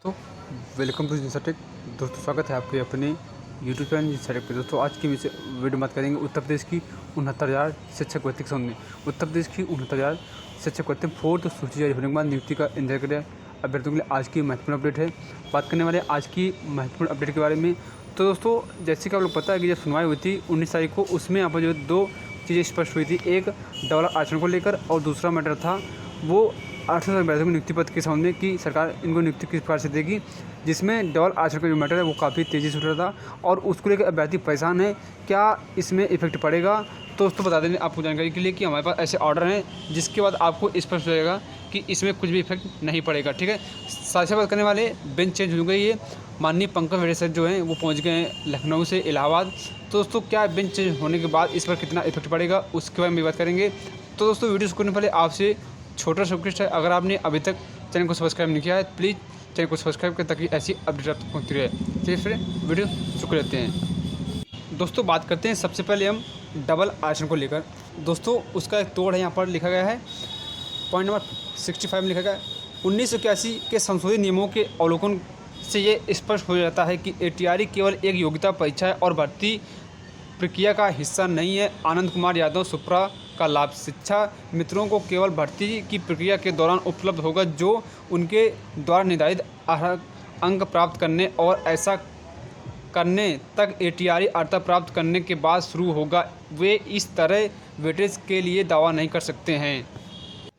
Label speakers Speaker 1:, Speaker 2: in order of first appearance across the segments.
Speaker 1: तो welcome to जिनसा take. दोस्तों स्वागत है आपके अपने यूट्यूब चैनल जिनसा टेक पे। दोस्तों आज की वीडियो में बात करेंगे उत्तर प्रदेश की 69,000 शिक्षक भर्ती के संबंध में। उत्तर प्रदेश की 69,000 शिक्षक भर्ती फोर्थ सूची जारी होने के बाद नियुक्ति का इंतजार करें अभ्यर्थियों के लिए आज की महत्वपूर्ण अपडेट है। बात करने वाले आज की महत्वपूर्ण अपडेट के बारे में। तो दोस्तों जैसे कि आप लोग पता है कि जब सुनवाई हुई थी 19 तारीख को, उसमें यहाँ पर जो दो चीज़ें स्पष्ट हुई थी। एक डबल आरक्षण को लेकर और दूसरा मैटर था वो 800 अभ्यर्थियों को नियुक्ति पत्र के संबंध में कि सरकार इनको नियुक्ति किस प्रकार से देगी, जिसमें डबल आरक्षण का जो मैटर है वो काफ़ी तेज़ी से उठ रहा था और उसको लेकर अभ्यर्थी परेशान है। क्या इसमें इफेक्ट पड़ेगा? तो दोस्तों बता दें आपको जानकारी के लिए कि हमारे पास ऐसे ऑर्डर हैं जिसके बाद आपको स्पष्ट हो जाएगा कि इसमें कुछ भी इफेक्ट नहीं पड़ेगा। ठीक है, साथ बात करने वाले बेंच चेंज हो गई है। माननीय पंकज वड़े सर जो हैं वो पहुंच गए हैं लखनऊ से इलाहाबाद। तो दोस्तों क्या बेंच चेंज होने के बाद इस पर कितना इफेक्ट पड़ेगा उसके बारे में बात करेंगे। तो दोस्तों वीडियो शुरू करने पहले आपसे छोटा सा रिक्वेस्ट है, अगर आपने अभी तक चैनल को सब्सक्राइब नहीं किया है प्लीज़ चैनल को सब्सक्राइब करें ताकि ऐसी अपडेट आप तक पहुँचती रहे। चलिए फिर वीडियो शुरू कर लेते हैं। दोस्तों बात करते हैं सबसे पहले हम डबल आरक्षण को लेकर। दोस्तों उसका एक तोड़ है, यहाँ पर लिखा गया है पॉइंट नंबर 65 में लिखा गया है 1981 के संशोधित नियमों के अवलोकन से ये स्पष्ट हो जाता है कि ATRE केवल एक योग्यता परीक्षा है और भर्ती प्रक्रिया का हिस्सा नहीं है। आनंद कुमार यादव सुप्रा का लाभ शिक्षा मित्रों को केवल भर्ती की प्रक्रिया के दौरान उपलब्ध होगा, जो उनके द्वारा निर्धारित अंक प्राप्त करने और ऐसा करने तक ATRE अर्हता प्राप्त करने के बाद शुरू होगा। वे इस तरह वेटेज के लिए दावा नहीं कर सकते हैं।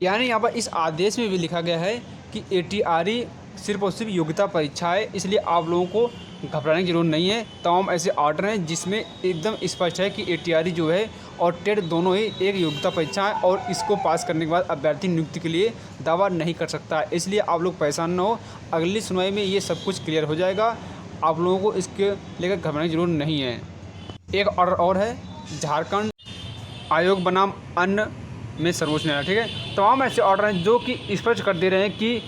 Speaker 1: यानी यहाँ पर इस आदेश में भी लिखा गया है कि ATRE सिर्फ और सिर्फ योग्यता परीक्षा है, इसलिए आप लोगों को घबराने की जरूरत नहीं है। तमाम ऐसे ऑर्डर हैं जिसमें एकदम स्पष्ट है कि ATRE जो है और टेट दोनों ही एक योग्यता परीक्षा है और इसको पास करने के बाद अभ्यर्थी नियुक्ति के लिए दावा नहीं कर सकता है। इसलिए आप लोग परेशान न हो, अगली सुनवाई में ये सब कुछ क्लियर हो जाएगा। आप लोगों को इसके लेकर घबराने की जरूरत नहीं है। एक ऑर्डर और है झारखंड आयोग बनाम अन्य में सर्वोच्च न्यायालय। ठीक है, तमाम ऐसे ऑर्डर हैं जो कि स्पष्ट कर दे रहे हैं कि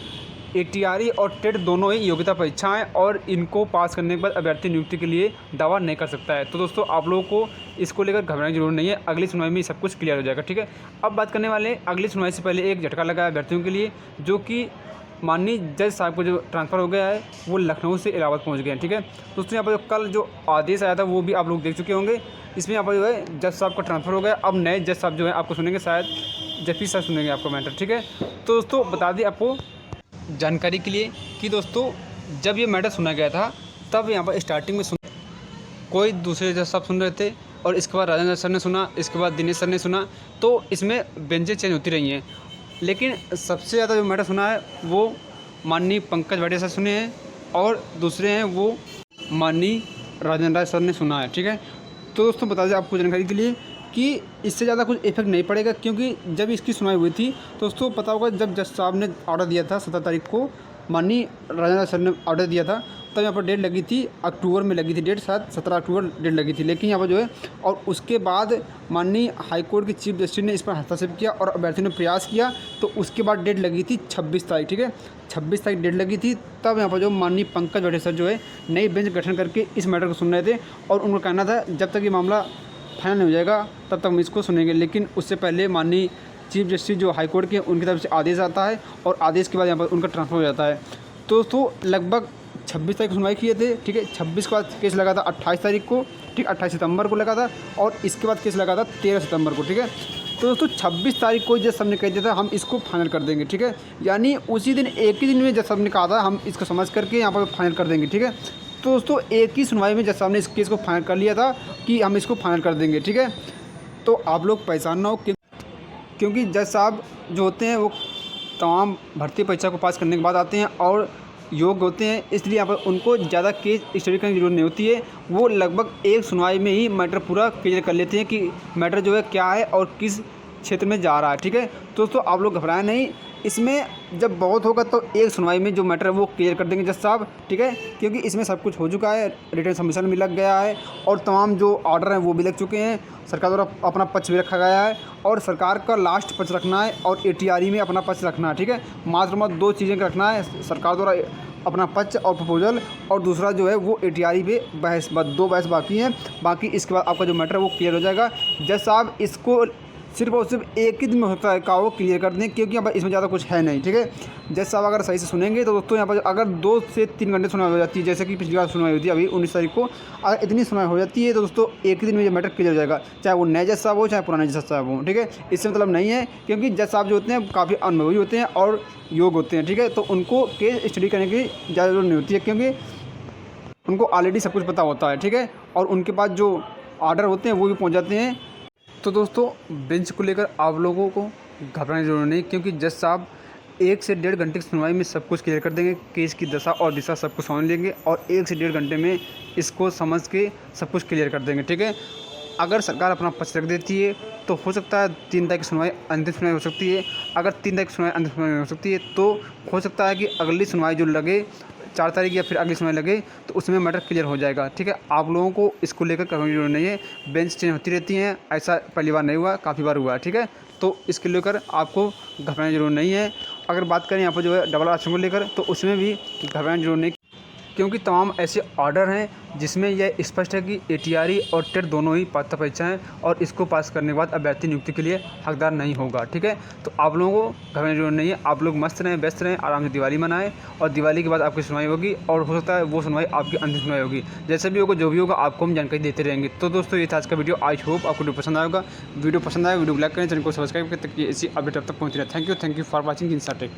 Speaker 1: ATRE और टेट दोनों ही योग्यता परीक्षाएं और इनको पास करने के बाद अभ्यर्थी नियुक्ति के लिए दावा नहीं कर सकता है। तो दोस्तों आप लोगों को इसको लेकर घबराने की जरूरत नहीं है, अगली सुनवाई में सब कुछ क्लियर हो जाएगा। ठीक है, अब बात करने वाले अगली सुनवाई से पहले एक झटका लगा है अभ्यर्थियों के लिए, जो कि माननीय जज साहब को जो ट्रांसफ़र हो गया है वो लखनऊ से इलाहाबाद पहुँच गए हैं। ठीक है दोस्तों, यहाँ पर कल जो आदेश आया था वो भी आप लोग देख चुके होंगे। इसमें यहाँ पर जो है जज साहब का ट्रांसफ़र हो गया, अब नए जज साहब जो है आपको सुनेंगे, शायद जफी साहब सुनेंगे आपको मैटर। ठीक है, तो दोस्तों बता दें आपको जानकारी के लिए कि दोस्तों जब ये मैटर सुना गया था तब यहाँ पर स्टार्टिंग में कोई दूसरे जज साहब सुन रहे थे और इसके बाद राजेंद्र सर ने सुना, इसके बाद दिनेश सर ने सुना, तो इसमें बेंचें चेंज होती रही हैं। लेकिन सबसे ज़्यादा जो मैटर सुना है वो माननीय पंकज वाडिया सर सुने हैं और दूसरे हैं वो माननीय राजेंद्र सर ने सुना है। ठीक है, तो दोस्तों बता दें आपको जानकारी के लिए कि इससे ज़्यादा कुछ इफेक्ट नहीं पड़ेगा, क्योंकि जब इसकी सुनवाई हुई थी दोस्तों पता होगा जब जज साहब ने ऑर्डर दिया था 17 तारीख को, माननीय राजेंद्र सर ने ऑर्डर दिया था, तब यहाँ पर डेट लगी थी अक्टूबर में लगी थी डेट, शायद 17 अक्टूबर डेट लगी थी। लेकिन यहाँ पर जो है और उसके बाद माननीय हाईकोर्ट के चीफ जस्टिस ने इस पर हस्तक्षेप किया और अभ्यर्थियों ने प्रयास किया, तो उसके बाद डेट लगी थी 26 तारीख। ठीक है, 26 तारीख डेट लगी थी। तब यहाँ पर जो माननीय पंकज वड़े सर जो है नई बेंच गठन करके इस मैटर को सुन रहे थे और उनका कहना था जब तक ये मामला फाइनल नहीं हो जाएगा तब तक हम इसको सुनेंगे। लेकिन उससे पहले माननीय चीफ जस्टिस जो हाई कोर्ट के उनकी तरफ से आदेश आता है और आदेश के बाद यहाँ पर उनका ट्रांसफ़र हो जाता है। तो दोस्तों लगभग 26 तारीख को सुनवाई किए थे। ठीक है, 26 के बाद केस लगा था 28 तारीख को, ठीक 28 सितंबर को लगा था और इसके बाद केस लगा था 13 सितंबर को। ठीक है, तो दोस्तों 26 तारीख को जज साहब ने कह दिया था हम इसको फाइनल कर देंगे। ठीक है, यानी उसी दिन एक ही दिन में जज साहब ने कहा था हम इसको समझ करके यहाँ पर फाइनल कर देंगे। ठीक है, तो दोस्तों एक ही सुनवाई में जज साहब ने इस केस को फाइनल कर लिया था कि हम इसको फाइनल कर देंगे। ठीक है, तो आप लोग परेशान ना हो, क्योंकि जज साहब जो होते हैं वो तमाम भर्ती परीक्षा को पास करने के बाद आते हैं और योग्य होते हैं, इसलिए यहाँ पर उनको ज़्यादा केस स्टडी करने की जरूरत नहीं होती है। वो लगभग एक सुनवाई में ही मैटर पूरा क्लियर कर लेते हैं कि मैटर जो है क्या है और किस क्षेत्र में जा रहा है। ठीक है, तो दोस्तों आप लोग घबराएं नहीं, इसमें जब बहुत होगा तो एक सुनवाई में जो मैटर है वो क्लियर कर देंगे जज साहब। ठीक है, क्योंकि इसमें सब कुछ हो चुका है, रिटर्न सबमिशन भी लग गया है और तमाम जो ऑर्डर हैं वो भी लग चुके हैं, सरकार द्वारा अपना पक्ष भी रखा गया है और सरकार का लास्ट पक्ष रखना है और ATRE में अपना पक्ष रखना है। ठीक है, मात्र दो चीज़ें का रखना है, सरकार द्वारा अपना पक्ष और प्रपोजल, और दूसरा जो है वो ATRE पे बहस, बस दो बहस बाकी हैं। बाकी इसके बाद आपका जो मैटर है वो क्लियर हो जाएगा। जज साहब इसको सिर्फ और सिर्फ एक ही दिन में होता है का वो क्लियर कर दें, क्योंकि यहाँ पर इसमें ज़्यादा कुछ है नहीं। ठीक है, जज साहब अगर सही से सुनेंगे तो दोस्तों यहाँ पर अगर 2 से 3 घंटे सुनवाई हो जाती है, जैसे कि पिछली बार सुनवाई हुई थी अभी 19 तारीख को, अगर इतनी सुनवाई हो जाती है तो दोस्तों एक ही दिन में ये मैटर क्लियर हो जाएगा, चाहे वो नए जज साहब हो चाहे पुराने जज साहब हो। ठीक है, इससे मतलब नहीं है, क्योंकि जज साहब जो होते हैं काफ़ी अनुभवी होते हैं और योग्य होते हैं। ठीक है, तो उनको केस स्टडी करने की ज़्यादा जरूरत नहीं होती है, क्योंकि उनको ऑलरेडी सब कुछ पता होता है। ठीक है, और उनके पास जो ऑर्डर होते हैं वो भी पहुंच जाते हैं। तो दोस्तों बेंच को लेकर आप लोगों को घबराने की जरूरत नहीं, क्योंकि जज साहब 1 से 1.5 घंटे की सुनवाई में सब कुछ क्लियर कर देंगे, केस की दशा और दिशा सब कुछ समझ लेंगे और 1 से 1.5 घंटे में इसको समझ के सब कुछ क्लियर कर देंगे। ठीक है, अगर सरकार अपना पक्ष रख देती है तो हो सकता है 3 तारीख की सुनवाई अंतिम सुनवाई हो सकती है। अगर 3 तारीख की सुनवाई अंतिम सुनवाई हो सकती है तो हो सकता है कि अगली सुनवाई जो लगे 4 तारीख या फिर अगली सुनवाई लगे तो उसमें मैटर क्लियर हो जाएगा। ठीक है, आप लोगों को इसको लेकर करने की जरूरत नहीं है, बेंच चेंज होती रहती हैं, ऐसा पहली बार नहीं हुआ, काफ़ी बार हुआ है। ठीक है, तो इसके लेकर आपको घबराने की जरूरत नहीं है। अगर बात करें यहाँ पर जो है डबल आरक्षण को लेकर, तो उसमें भी घबराने की जरूरत नहीं, क्योंकि तमाम ऐसे ऑर्डर हैं जिसमें यह स्पष्ट है कि एटीआरई और टेट दोनों ही पात्रता परीक्षा हैं और इसको पास करने के बाद अभ्यर्थी नियुक्ति के लिए हकदार नहीं होगा। ठीक है, तो आप लोगों को घबराने की जरूरत नहीं है, आप लोग मस्त रहें, व्यस्त रहें, आराम से दिवाली मनाएं और दिवाली के बाद आपकी सुनवाई होगी और हो सकता है वो सुनवाई आपकी अंतिम सुनवाई होगी। जैसे भी होगा जो भी होगा आपको हम जानकारी देते रहेंगे। तो दोस्तों ये था आज का वीडियो, आई होप आपको वीडियो पसंद आएगा। वीडियो पसंद आए वीडियो को लाइक करें, चैनल को सब्सक्राइब करें ताकि ऐसी अपडेट अब तक पहुँच रहे। Thank you for watching इंसाटेक।